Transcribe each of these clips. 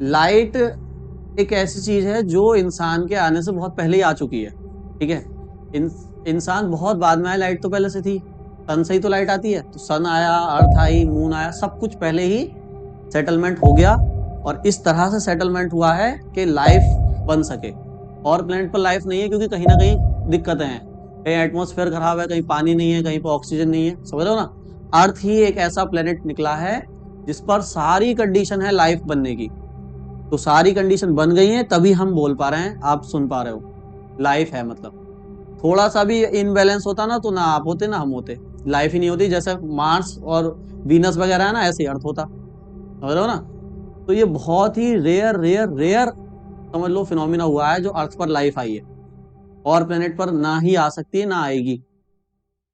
Light एक ऐसी चीज है जो इंसान के आने से बहुत पहले ही आ चुकी है, ठीक है। इंसान बहुत बाद में आया, लाइट तो पहले से थी। सन से ही तो लाइट आती है, तो सन आया, अर्थ आई, मून आया, सब कुछ पहले ही सेटलमेंट हो गया। और इस तरह से सेटलमेंट हुआ है कि लाइफ बन सके। और प्लेनेट पर लाइफ नहीं है क्योंकि कहीं ना कहीं दिक्कतें हैं, कहीं एटमॉस्फेयर खराब है, कहीं पानी नहीं है, कहीं पर ऑक्सीजन नहीं है, समझ रहे हो ना। अर्थ ही एक ऐसा प्लेनेट निकला है जिस पर सारी कंडीशन है लाइफ बनने की। तो सारी कंडीशन बन गई है, तभी हम बोल पा रहे हैं, आप सुन पा रहे हो, लाइफ है। मतलब थोड़ा सा भी इनबैलेंस होता ना, तो ना आप होते ना हम होते, लाइफ ही नहीं होती। जैसे मार्स और वीनस वगैरह है ना, ऐसे ही अर्थ होता, समझ रहे हो ना। तो ये बहुत ही रेयर रेयर रेयर समझ लो फिनोमिना हुआ है जो अर्थ पर लाइफ आई है। और प्लेनेट पर ना ही आ सकती है, ना आएगी।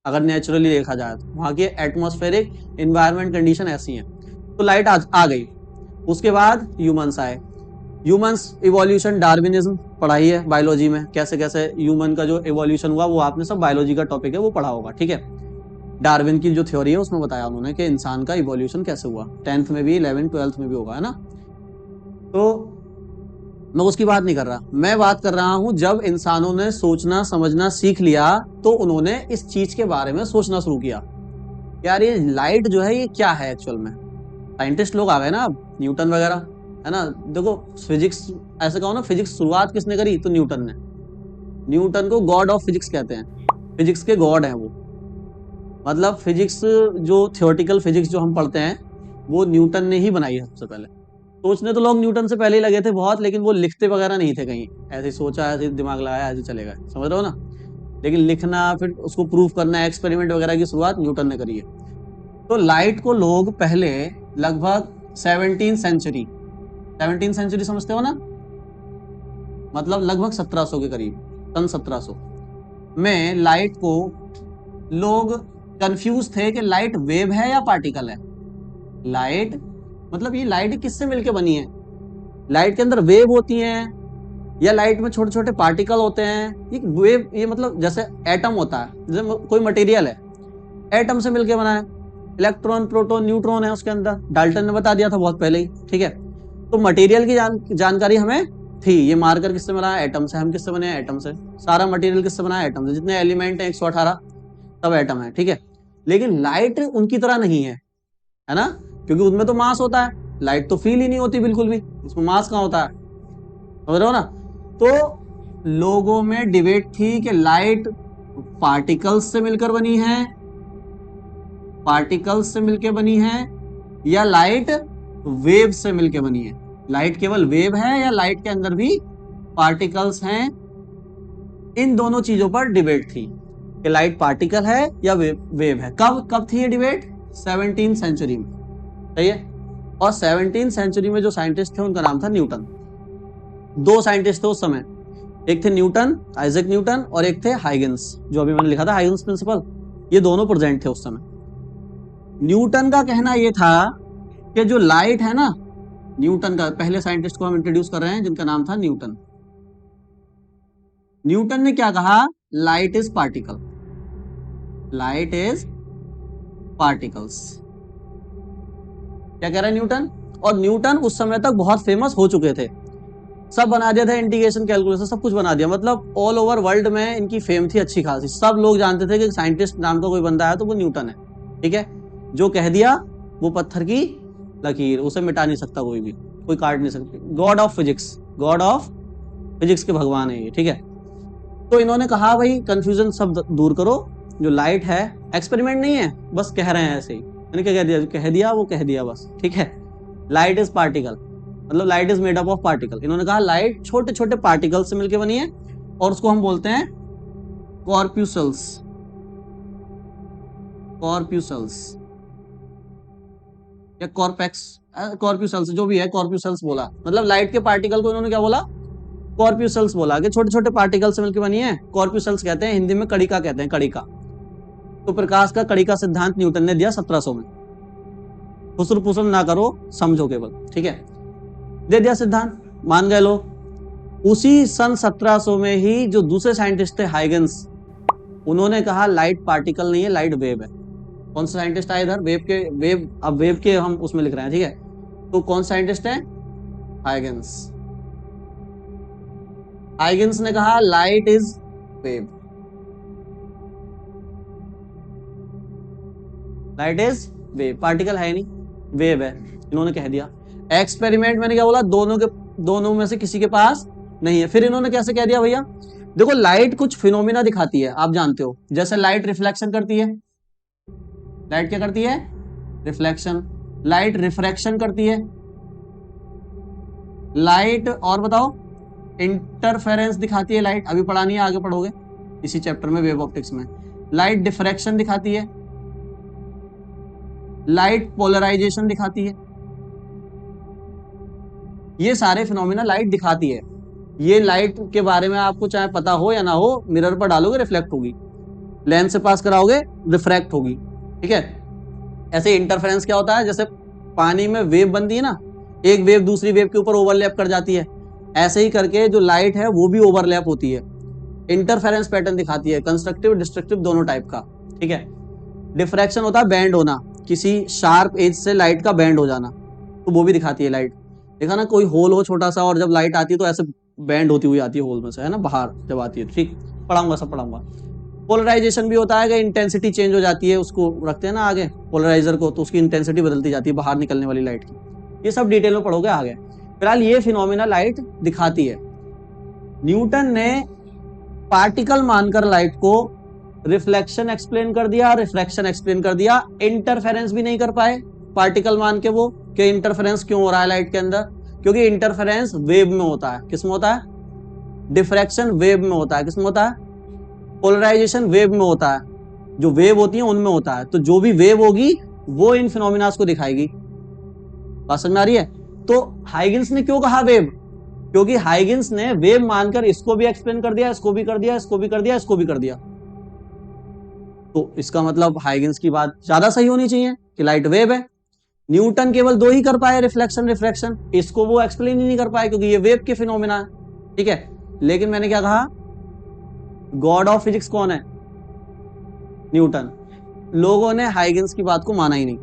अगर नेचुरली देखा जाए तो वहां की एटमॉस्फेरिक एनवायरमेंट कंडीशन ऐसी है। तो लाइट आ गई। उसके बाद ह्यूमंस आए। ह्यूमंस इवोल्यूशन, डार्विनिज्म पढ़ाई है बायोलॉजी में, कैसे कैसे ह्यूमन का जो इवोल्यूशन हुआ, वो आपने सब बायोलॉजी का टॉपिक है वो पढ़ा होगा, ठीक है। डार्विन की जो थ्योरी है उसमें बताया उन्होंने कि इंसान का इवोल्यूशन कैसे हुआ। 10th में भी, 11th 12th में भी होगा, है ना। तो मैं उसकी बात नहीं कर रहा, मैं बात कर रहा हूं जब इंसानों ने सोचना समझना सीख लिया, तो उन्होंने इस चीज के बारे में सोचना शुरू किया, यार ये लाइट जो है ये क्या है एक्चुअल में। साइंटिस्ट लोग आ गए ना, अब न्यूटन वगैरह, है ना। देखो फिजिक्स, ऐसे कहो ना, फिजिक्स शुरुआत किसने करी, तो न्यूटन ने। न्यूटन को गॉड ऑफ फिजिक्स कहते हैं, फिजिक्स के गॉड हैं वो। मतलब फिजिक्स, जो थियोरेटिकल फिजिक्स जो हम पढ़ते हैं, वो न्यूटन ने ही बनाई है सबसे पहले। सोचने तो लोग न्यूटन से पहले ही लगे थे बहुत, लेकिन वो लिखते वगैरह नहीं थे कहीं, ऐसे सोचा, ऐसे दिमाग लगाया, ऐसे चले गए, समझ रहे हो ना। लेकिन लिखना, फिर उसको प्रूव करना, एक्सपेरिमेंट वगैरह की शुरुआत न्यूटन ने करी है। तो लाइट को लोग पहले लगभग 17th सेंचुरी समझते हो ना, मतलब लगभग 1700 के करीब, सन 1700 में लाइट को लोग कंफ्यूज थे कि लाइट वेव है या पार्टिकल है। लाइट मतलब ये लाइट किससे मिलके बनी है, लाइट के अंदर वेव होती हैं या लाइट में छोटे छोटे पार्टिकल होते हैं। ये वेव, ये मतलब जैसे एटम होता है, जैसे कोई मटेरियल है, एटम से मिलके बना है, इलेक्ट्रॉन प्रोटॉन न्यूट्रॉन है उसके अंदर, डाल्टन ने बता दिया था बहुत पहले ही, ठीक है। तो मटेरियल की जानकारी हमें थी, ये मार्कर किससे बना है, एटम से। हम किससे बने हैं, एटम से। सारा मटेरियल किससे बना है, एटम से। जितने एलिमेंट हैं 118 सब एटम है, ठीक है। लेकिन लाइट उनकी तरह नहीं है ना, क्योंकि उनमें तो मास होता है, लाइट तो फील ही नहीं होती बिल्कुल भी, उसमें मास कहाँ होता है, समझ रहे हो ना। तो लोगों में डिबेट थी कि लाइट पार्टिकल्स से मिलकर बनी है, पार्टिकल्स से मिलकर बनी है, या लाइट वेव से मिलकर बनी है। लाइट केवल वेव है या लाइट के अंदर भी पार्टिकल्स हैं। इन दोनों चीजों पर डिबेट थी कि लाइट पार्टिकल है या वेव है। कब थी ये डिबेट, 17th सेंचुरी में, सही है। और 17th सेंचुरी में जो साइंटिस्ट थे उनका नाम था न्यूटन। दो साइंटिस्ट थे उस समय, एक थे न्यूटन, आइजैक न्यूटन, और एक थे हाइगन्स, जो अभी मैंने लिखा था हाइगन्स प्रिंसिपल। ये दोनों प्रेजेंट थे उस समय। न्यूटन का कहना यह था कि जो लाइट है ना, न्यूटन का पहले साइंटिस्ट को हम इंट्रोड्यूस कर रहे हैं जिनका नाम था न्यूटन। न्यूटन ने क्या कहा, light is particle, light is particles. क्या कह रहा है न्यूटन। और न्यूटन उस समय तक बहुत फेमस हो चुके थे, सब बना दिया था, इंटीग्रेशन कैलकुलस सब कुछ बना दिया। मतलब ऑल ओवर वर्ल्ड में इनकी फेम थी अच्छी खासी, सब लोग जानते थे कि साइंटिस्ट नाम का कोई बंदा है तो वो न्यूटन है, ठीक है। जो कह दिया वो पत्थर की लकीर, उसे मिटा नहीं सकता कोई भी, कोई काट नहीं सकता। God of physics, God of physics के भगवान है ये, ठीक है। तो इन्होंने कहा भाई कंफ्यूजन सब दूर करो, जो लाइट है एक्सपेरिमेंट नहीं है, बस कह रहे हैं ऐसे ही। मैंने क्या कह दिया, जो कह दिया वो कह दिया बस, ठीक है। लाइट इज पार्टिकल, मतलब light is made up of particle. इन्होंने कहा लाइट छोटे छोटे पार्टिकल से मिलकर बनी है, और उसको हम बोलते हैं कॉर्प्यूसल्स, कॉर्प्यूसल्स या कॉर्पेक्स, कॉर्प्यूसल्स जो भी है, कॉर्प्यूसल्स बोला। मतलब लाइट के पार्टिकल को इन्होंने क्या बोला, कॉर्प्यूसल्स बोला, कि छोटे छोटे पार्टिकल से मिलकर बनी है। कॉर्प्यूसल्स कहते हैं, हिंदी में कणिका कहते हैं, कणिका। तो प्रकाश का कणिका सिद्धांत न्यूटन ने दिया 1700 में। फुसुर फुसुर ना करो, समझो केवल, ठीक है। दे दिया सिद्धांत, मान गए लोग। उसी सन 1700 में ही जो दूसरे साइंटिस्ट थे हाइगन्स, उन्होंने कहा लाइट पार्टिकल नहीं है, लाइट वेव है। कौन सा साइंटिस्ट आए इधर, वेव के, वेव, अब वेव के हम उसमें लिख रहे हैं, ठीक है। तो कौन साइंटिस्ट है, हाइगन्स। हाइगन्स ने कहा light is wave, light is wave, particle है नहीं, वेव है, इन्होंने कह दिया। एक्सपेरिमेंट मैंने क्या बोला, दोनों में से किसी के पास नहीं है। फिर इन्होंने कैसे कह दिया भैया, देखो लाइट कुछ फिनोमिना दिखाती है, आप जानते हो, जैसे लाइट रिफ्लेक्शन करती है, लाइट क्या करती है, रिफ्लेक्शन। लाइट रिफ्रैक्शन करती है, लाइट और बताओ, इंटरफेरेंस दिखाती है लाइट, अभी पढ़ा नहीं है, आगे पढ़ोगे इसी चैप्टर में वेव ऑप्टिक्स में। लाइट डिफ्रैक्शन दिखाती है, लाइट पोलराइजेशन दिखाती है, ये सारे फिनोमिना लाइट दिखाती है। ये लाइट के बारे में आपको चाहे पता हो या ना हो, मिरर पर डालोगे रिफ्लेक्ट होगी, लेंस से पास कराओगे रिफ्रैक्ट होगी, ठीक है। ऐसे इंटरफेरेंस क्या होता है, जैसे पानी में वेव बनती है ना, एक वेव दूसरी वेव के ऊपर ओवरलैप कर जाती है, ऐसे ही करके जो लाइट है वो भी ओवरलैप होती है, इंटरफेरेंस पैटर्न दिखाती है, कंस्ट्रक्टिव डिस्ट्रक्टिव दोनों टाइप का, ठीक है। डिफ्रैक्शन होता है बैंड होना, किसी शार्प एज से लाइट का बैंड हो जाना, तो वो भी दिखाती है लाइट। देखा ना, कोई होल हो छोटा सा और जब लाइट आती है तो ऐसे बैंड होती हुई आती है होल में से, है ना, बाहर जब आती है, ठीक, पढ़ाऊंगा, सब पढ़ाऊंगा। पोलराइजेशन भी होता है कि इंटेंसिटी चेंज हो जाती है, उसको रखते हैं ना आगे पोलराइजर को, तो उसकी इंटेंसिटी बदलती जाती है बाहर निकलने वाली लाइट की, ये सब डिटेल में पढ़ोगे आगे। फिलहाल ये फिनोमिना लाइट दिखाती है। न्यूटन ने पार्टिकल मानकर लाइट को रिफ्लेक्शन एक्सप्लेन कर दिया, रिफ्रैक्शन एक्सप्लेन कर दिया, इंटरफेरेंस भी नहीं कर पाए पार्टिकल मान के वो, कि इंटरफेरेंस क्यों हो रहा है लाइट के अंदर, क्योंकि इंटरफेरेंस वेव में होता है, किसमें होता है, डिफ्रैक्शन वेव में होता है, किसमें होता है, पोलराइजेशन वेव में होता है, जो वेव होती है उनमें होता है, तो जो भी वेव होगी वो इन फिनोमिनास को दिखाएगी। बात समझ में आ रही है। तो हाइगन्स ने क्यों कहा वेव, क्योंकि हाइगन्स ने वेव मानकर इसको भी एक्सप्लेन कर दिया, इसको भी कर दिया, इसको भी कर दिया, इसको भी कर दिया, तो इसका मतलब हाइगन्स की बात ज्यादा सही होनी चाहिए कि लाइट वेव है। न्यूटन केवल दो ही कर पाए, रिफ्लेक्शन रिफ्रैक्शन, इसको वो एक्सप्लेन ही नहीं कर पाए क्योंकि ये वेव के फिनोमिना है, ठीक है। लेकिन मैंने क्या कहा, गॉड ऑफ फिजिक्स कौन है, न्यूटन। लोगों ने हाइगन्स की बात को माना ही नहीं,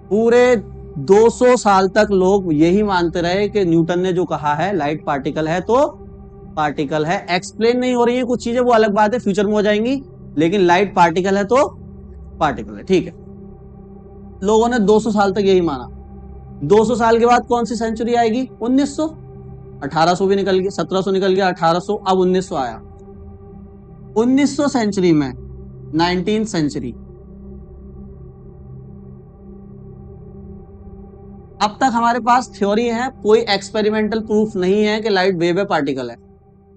पूरे 200 साल तक लोग यही मानते रहे कि न्यूटन ने जो कहा है लाइट पार्टिकल है तो पार्टिकल है, एक्सप्लेन नहीं हो रही है कुछ चीजें, वो अलग बात है, फ्यूचर में हो जाएंगी, लेकिन लाइट पार्टिकल है तो पार्टिकल है, ठीक है। लोगों ने 200 साल तक यही माना। 200 साल के बाद कौन सी सेंचुरी आएगी, 1900, 1800 भी निकल गया, 1700 निकल गया, 1800, अब 1900 आया। 1900 सेंचुरी में 19th सेंचुरी, अब तक हमारे पास थ्योरी है, कोई एक्सपेरिमेंटल प्रूफ नहीं है कि लाइट वेव है पार्टिकल है।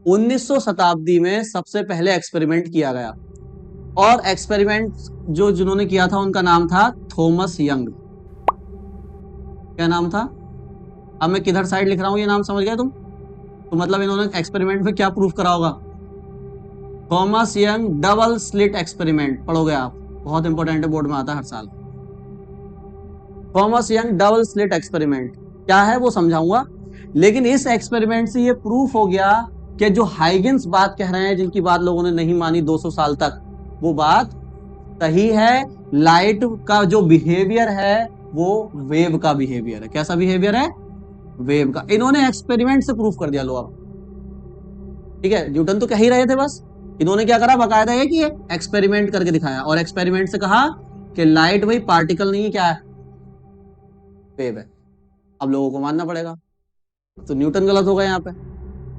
1900 शताब्दी में सबसे पहले एक्सपेरिमेंट किया गया, और एक्सपेरिमेंट जो जिन्होंने किया था उनका नाम था थॉमस यंग। क्या नाम था, अब मैं किधर साइड लिख रहा हूं ये नाम समझ गए तुम, तो मतलब इन्होंने एक्सपेरिमेंट में क्या प्रूफ करा होगा, Thomas young double slit experiment, पढ़ोगे आप, बहुत इंपॉर्टेंट है, बोर्ड में आता है हर साल। Thomas young double slit experiment क्या है वो समझाऊंगा, लेकिन इस एक्सपेरिमेंट से ये प्रूफ हो गया कि जो हाइगन्स बात कह रहे हैं, जिनकी बात लोगों ने नहीं मानी 200 साल तक, वो बात सही है। लाइट का जो बिहेवियर है वो वेव का बिहेवियर है। कैसा बिहेवियर है, वेव का। इन्होंने एक्सपेरिमेंट से प्रूफ कर दिया, लो अब, ठीक है। न्यूटन तो कह ही रहे थे बस, इन्होंने क्या करा, बकायदा है कि एक्सपेरिमेंट करके दिखाया, और एक्सपेरिमेंट से कहा कि लाइट भाई पार्टिकल नहीं है, क्या है, वेव है। अब लोगों को मानना पड़ेगा, तो न्यूटन गलत हो गए यहाँ पे,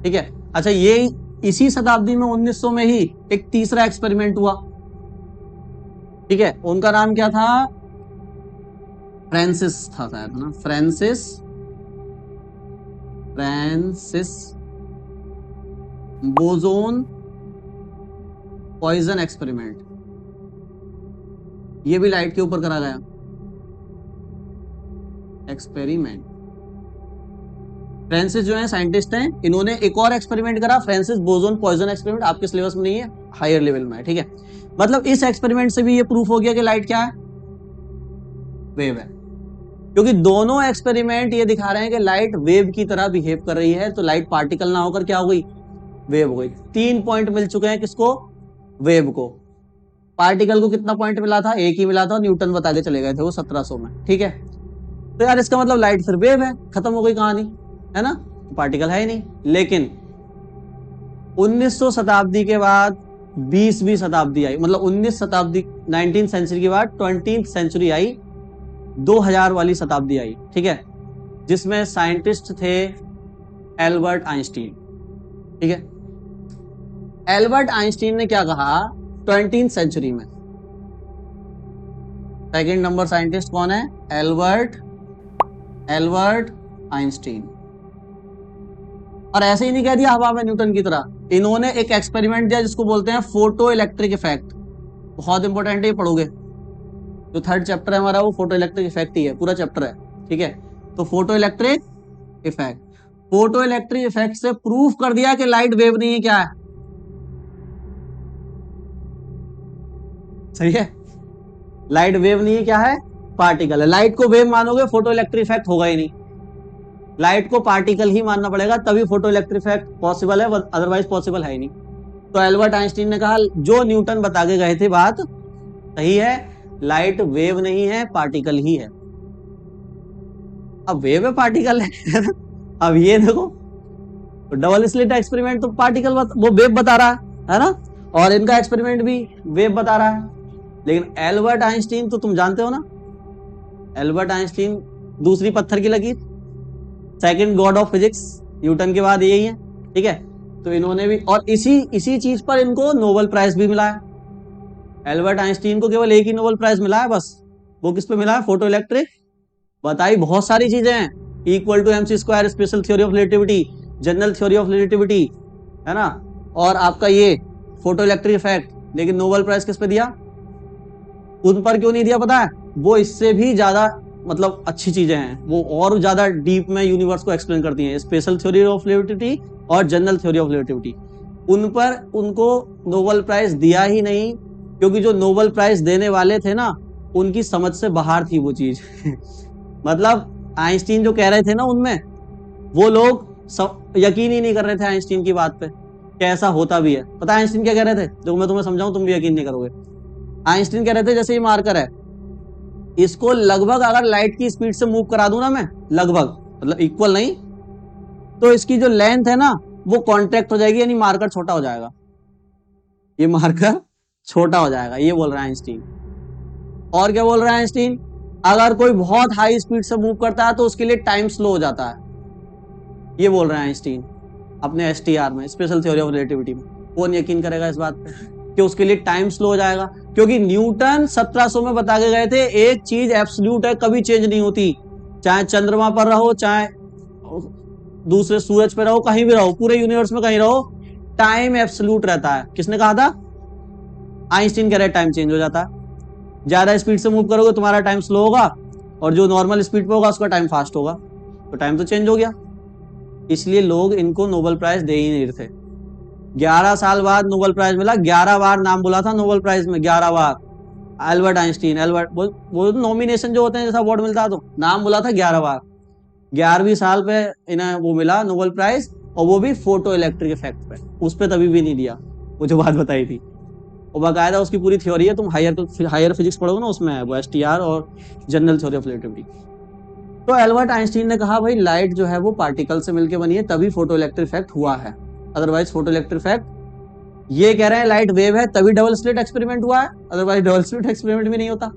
ठीक है। अच्छा, ये इसी शताब्दी में 1900 में ही एक तीसरा एक्सपेरिमेंट हुआ, ठीक है। उनका नाम क्या था, फ्रांसिस था शायद, ना, फ्रांसिस बोसोन पॉइजन एक्सपेरिमेंट, ये भी लाइट के ऊपर करा गया एक्सपेरिमेंट। फ्रांसिस जो है साइंटिस्ट हैं, इन्होंने एक और एक्सपेरिमेंट करा, फ्रांसिस बोसोन पॉइजन एक्सपेरिमेंट, आपके सिलेबस में नहीं है, हायर लेवल में है, ठीक है। मतलब इस एक्सपेरिमेंट से भी ये प्रूफ हो गया कि लाइट क्या है, वेव है, क्योंकि दोनों एक्सपेरिमेंट ये दिखा रहे हैं कि लाइट वेव की तरह बिहेव कर रही है, तो लाइट पार्टिकल ना होकर क्या हो गई, वेव हो गई। 3 पॉइंट मिल चुके हैं, किसको, वेव को। पार्टिकल को कितना पॉइंट मिला था, एक ही मिला था, न्यूटन बता के चले गए थे वो 1700 में, ठीक है। तो यार इसका मतलब लाइट फिर वेव है, खत्म हो गई कहानी। है ना, पार्टिकल है ही नहीं। लेकिन 1900 शताब्दी के बाद 20वीं शताब्दी आई, मतलब 19 शताब्दी 19 सेंचुरी के बाद 20th सेंचुरी आई, 2000 वाली शताब्दी आई, ठीक है, जिसमें साइंटिस्ट थे एल्बर्ट आइंस्टीन। ठीक है, एल्बर्ट आइंस्टीन ने क्या कहा 20th सेंचुरी में, सेकंड नंबर साइंटिस्ट कौन है, एल्बर्ट आइंस्टीन। और ऐसे ही नहीं कह दिया हवा में न्यूटन की तरह, इन्होंने एक एक्सपेरिमेंट दिया जिसको बोलते हैं फोटो इलेक्ट्रिक इफेक्ट। बहुत इंपॉर्टेंट है, ये पढ़ोगे। जो थर्ड चैप्टर है हमारा वो फोटो इलेक्ट्रिक इफेक्ट ही है, पूरा चैप्टर है, ठीक है। तो photo electric effect, photo electric effect से प्रूफ कर दिया कि लाइट वेव नहीं है, क्या है, सही है, लाइट वेव नहीं है, क्या है, पार्टिकल है। लाइट को वेव मानोगे फोटो इलेक्ट्रिक इफेक्ट होगा ही नहीं, लाइट को पार्टिकल ही मानना पड़ेगा, तभी फोटो इलेक्ट्रिक इफेक्ट पॉसिबल है, अदरवाइज पॉसिबल है ही नहीं। तो एल्बर्ट आइंस्टीन ने कहा जो न्यूटन बता के गए थे बात सही है, लाइट वेव नहीं है, पार्टिकल ही है। अब वेव है पार्टिकल है अब ये देखो, तो डबल स्लिट एक्सपेरिमेंट तो पार्टिकल वो वेव बता रहा है ना, और इनका एक्सपेरिमेंट भी वेव बता रहा है। लेकिन एल्बर्ट आइंस्टीन तो तुम जानते हो ना, एल्बर्ट आइंस्टीन दूसरी पत्थर की लकीर, second God of physics, Newton के बाद यही है, ठीक है। तो इन्होंने भी, और इसी चीज पर इनको नोबेल प्राइज भी मिला है। एल्बर्ट आइंस्टीन को केवल एक ही नोबेल प्राइज मिला है बस, वो किस पे मिला है, फोटो इलेक्ट्रिक। बताई बहुत सारी चीजें हैं, equal to MC square, special theory of relativity, general theory of relativity, है ना, और आपका ये फोटो इलेक्ट्रिक इफेक्ट। लेकिन नोबेल प्राइज किस पे दिया, उन पर क्यों नहीं दिया पता है, वो इससे भी ज्यादा मतलब अच्छी चीजें हैं, वो और ज्यादा डीप में यूनिवर्स को एक्सप्लेन करती हैं, स्पेशल थ्योरी ऑफ रिलेटिविटी और जनरल थ्योरी ऑफ रिलेटिविटी। उन पर उनको नोबेल प्राइज दिया ही नहीं, क्योंकि जो नोबेल प्राइज देने वाले थे ना, उनकी समझ से बाहर थी वो चीज मतलब आइंस्टीन जो कह रहे थे ना, उनमें वो लोग यकीन ही नहीं कर रहे थे आइंस्टीन की बात पे, कैसा होता भी है। पता है आइंस्टीन क्या कह रहे थे, जो मैं तुम्हें समझाऊं तुम भी यकीन नहीं करोगे। आइंस्टीन कह रहे थे जैसे ये मार्कर है, इसको लगभग अगर लाइट की स्पीड से मूव करा दूं ना मैं, लगभग मतलब इक्वल नहीं, तो इसकी जो लेंथ है ना वो कॉन्ट्रैक्ट हो जाएगी, यानी मार्कर छोटा हो जाएगा, ये मार्कर छोटा हो जाएगा, ये बोल रहा है आइंस्टीन। और क्या बोल रहा है आइंस्टीन, अगर कोई बहुत हाई स्पीड से मूव करता है तो उसके लिए टाइम स्लो हो जाता है, ये बोल रहे हैं आइंस्टीन अपने STR में, स्पेशल थ्योरी ऑफ रिलेटिविटी में। कौन यकीन करेगा इस बात पे कि उसके लिए टाइम स्लो हो जाएगा, क्योंकि न्यूटन 1700 में बता के गए थे एक चीज एब्सोल्यूट है, कभी चेंज नहीं होती, चाहे चंद्रमा पर रहो, चाहे दूसरे सूरज पर रहो, कहीं भी रहो, पूरे यूनिवर्स में कहीं रहो, टाइम एब्सोल्यूट रहता है। किसने कहा था, आइंस्टीन कह रहे टाइम चेंज हो जाता है, ज्यादा स्पीड से मूव करोगे तुम्हारा टाइम स्लो होगा, और जो नॉर्मल स्पीड पे होगा उसका टाइम फास्ट होगा, तो टाइम तो चेंज हो गया। इसलिए लोग इनको नोबेल प्राइज दे ही नहीं रहे थे। 11 साल बाद नोबेल प्राइज मिला, 11 बार नाम बोला था नोबेल प्राइज में, 11 बार एल्बर्ट आइंस्टीन, एल्बर्ट वो नॉमिनेशन जो होते हैं जैसा अवार्ड मिलता है, तो नाम बोला था 11 बार, 11वीं साल पे इन्हें वो मिला नोबेल प्राइज, और वो भी फोटो इलेक्ट्रिक इफेक्ट पे, उस पर तभी भी नहीं दिया, वो जो बात बताई थी। और बाकायदा उसकी पूरी थ्योरी है, तुम हायर फिजिक्स पढ़ोगे ना, उसमें है वो STR और जनरल थ्योरी ऑफ रिलेटिविटी। तो एल्बर्ट आइंस्टीन ने कहा भाई लाइट जो है वो पार्टिकल से मिलकर बनी है, तभी फोटो इलेक्ट्रिक इफेक्ट हुआ है, अदरवाइज फोटो इलेक्ट्रिक इफेक्ट, ये कह रहे हैं लाइट वेव है तभी डबल स्लिट एक्सपेरिमेंट हुआ है, अदरवाइज डबल स्लिट एक्सपेरिमेंट भी नहीं होता,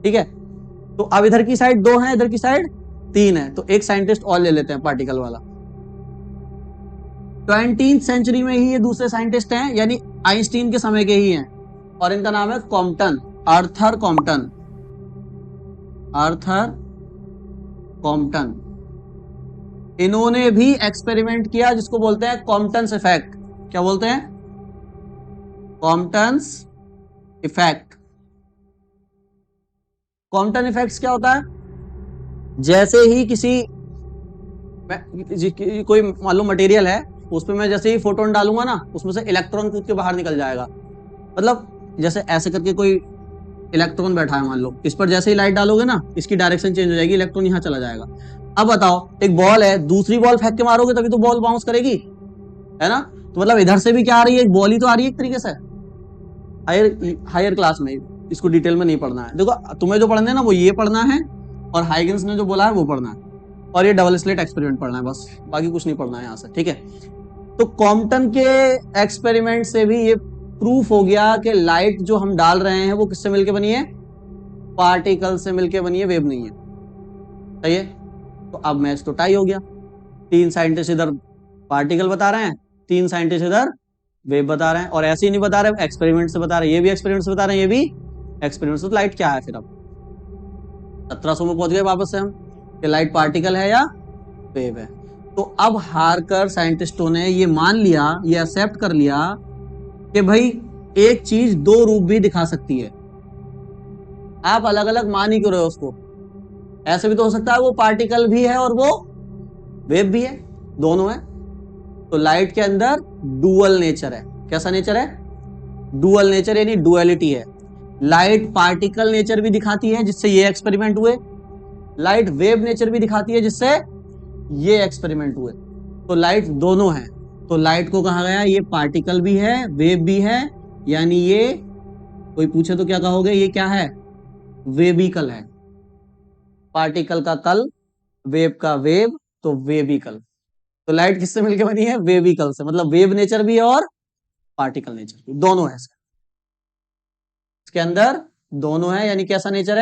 ठीक है। तो अब इधर की साइड 2 है, इधर की साइड 3 है, तो एक साइंटिस्ट और ले लेते हैं पार्टिकल वाला। 20th सेंचुरी में ही ये दूसरे साइंटिस्ट हैं, यानी आइंस्टीन के समय के ही हैं, और इनका नाम है Compton, Arthur Compton, Arthur Compton. इन्होंने भी एक्सपेरिमेंट किया जिसको बोलते हैं कॉम्पटन्स इफेक्ट। क्या बोलते हैं, कॉम्पटन्स इफेक्ट। कॉम्पटन इफेक्ट्स क्या होता है, जैसे ही कोई मान लो मटेरियल है, उस पर मैं जैसे ही फोटोन डालूंगा ना, उसमें से इलेक्ट्रॉन कूद के बाहर निकल जाएगा। मतलब जैसे ऐसे करके कोई इलेक्ट्रॉन बैठा है मान लो, इस पर जैसे ही लाइट डालोगे ना, इसकी डायरेक्शन चेंज हो जाएगी, इलेक्ट्रॉन यहाँ चला जाएगा। अब बताओ, एक बॉल है, दूसरी बॉल फेंक के मारोगे तभी तो बॉल बाउंस करेगी, है ना। तो मतलब इधर से भी क्या आ रही है, एक बॉल ही तो आ रही है एक तरीके से। हायर क्लास में इसको डिटेल में नहीं पढ़ना है, देखो तुम्हें जो पढ़ना है ना वो ये पढ़ना है, और हाइगेंस ने जो बोला है वो पढ़ना है। और ये डबल स्लिट एक्सपेरिमेंट पढ़ना है बस, बाकी कुछ नहीं पढ़ना है यहाँ से, ठीक है। तो कॉम्पटन के एक्सपेरिमेंट से भी ये प्रूफ हो गया कि लाइट जो हम डाल रहे हैं वो किससे मिलके बनी है, पार्टिकल से मिलके बनी है, वेव नहीं है। सही है। तो अब मैच तो टाई हो गया, 3 साइंटिस्ट इधर पार्टिकल बता रहे हैं, 3 साइंटिस्ट इधर वेव बता रहे हैं, और ऐसे ही नहीं बता रहे, एक्सपेरिमेंट से बता रहे हैं, ये भी एक्सपेरिमेंट से बता रहे हैं, ये भी एक्सपेरिमेंट से। तो लाइट क्या है फिर? अब 1700 में पहुंच गए वापस से हम कि लाइट पार्टिकल है या वेव है। तो अब हारकर साइंटिस्टों ने ये मान लिया, ये एक्सेप्ट कर लिया कि भाई एक चीज 2 रूप भी दिखा सकती है। आप अलग अलग मान ही क्यों रहे हो उसको? ऐसे भी तो हो सकता है वो पार्टिकल भी है और वो वेव भी है, दोनों है। तो लाइट के अंदर डुअल नेचर है। कैसा नेचर है? डुअल नेचर, यानी डुअलिटी है। लाइट पार्टिकल नेचर भी दिखाती है, जिससे ये एक्सपेरिमेंट हुए, लाइट वेव नेचर भी दिखाती है, जिससे ये एक्सपेरिमेंट हुए। तो लाइट दोनों है। तो लाइट को कहा गया ये पार्टिकल भी है, वेव भी है, यानी ये, कोई पूछे तो क्या कहोगे, ये क्या है? वेविकल है। पार्टिकल का कल, वेव का वेव, तो वेविकल। तो लाइट किससे मिलकर बनी है? वेविकल से। मतलब वेव नेचर भी है और पार्टिकल नेचर भी, दोनों है इसके अंदर, दोनों है। यानी कैसा नेचर है?